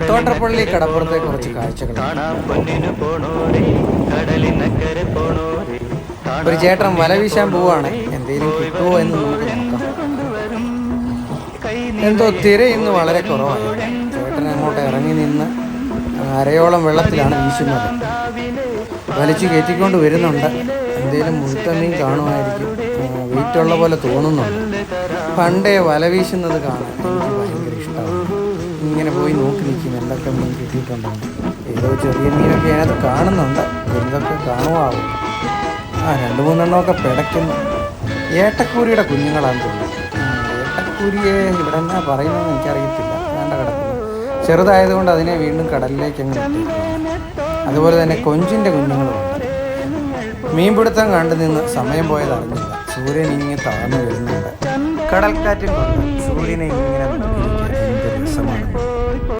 തോട്ടപ്പള്ളി കടപ്പുറത്തെ കുറച്ച് കാഴ്ചകൾ. ഒരു ചേട്ടൻ വല വീശാൻ പോവാണ്. എന്തെങ്കിലും കിട്ടുമോ എന്ന് നമുക്ക് നോക്കാം. എന്തോ തിര ഇന്ന് വളരെ കുറവാണ്. ചേട്ടൻ അങ്ങോട്ട് ഇറങ്ങി നിന്ന് അരയോളം വെള്ളത്തിലാണ് വീശുന്നത്. വലിച്ചു കയറ്റിക്കൊണ്ട് വരുന്നുണ്ട്. എന്തെങ്കിലും മുഴുത്ത മീൻ കാണുമായിരിക്കും. വെയിറ്റുള്ള പോലെ തോന്നുന്നുണ്ട്. പണ്ടേ വല വീശുന്നത് കാണാൻ എനിക്ക് ഭയങ്കര ഇഷ്ടമാണ്. ഇങ്ങനെ പോയി നോക്കി നിൽക്കും എന്തൊക്കെ മീൻ കിട്ടിയിട്ടുണ്ടെന്ന്. ഏതോ ചെറിയ മീനൊക്കെ അതിനകത്ത് കാണുന്നുണ്ട്. എന്തൊക്കെ കാണുമാവും. 2-3 പിടയ്ക്കുന്നു. ഏട്ടക്കൂരിയുടെ കുഞ്ഞുങ്ങളാന്ന് തോന്നുന്നു. ഏട്ടക്കൂരിയെ ഇവിടെ എന്നാ പറയുന്നതെന്ന് എനിക്കറിയത്തില്ല. വേണ്ട കിടക്കുന്നു. ചെറുതായതുകൊണ്ട് അതിനെ വീണ്ടും കടലിലേക്ക് അങ്ങ് കിട്ടി. അതുപോലെ തന്നെ കൊഞ്ചിൻ്റെ കുഞ്ഞുങ്ങളുമുണ്ട്. മീൻപിടുത്തം കണ്ടു നിന്ന് സമയം പോയത് അറിഞ്ഞില്ല. സൂര്യൻ ഇങ്ങനെ താഴ്ന്നു വരുന്നുണ്ട്. കടൽക്കാറ്റും കൊണ്ട് സൂര്യനെ ഇങ്ങനെ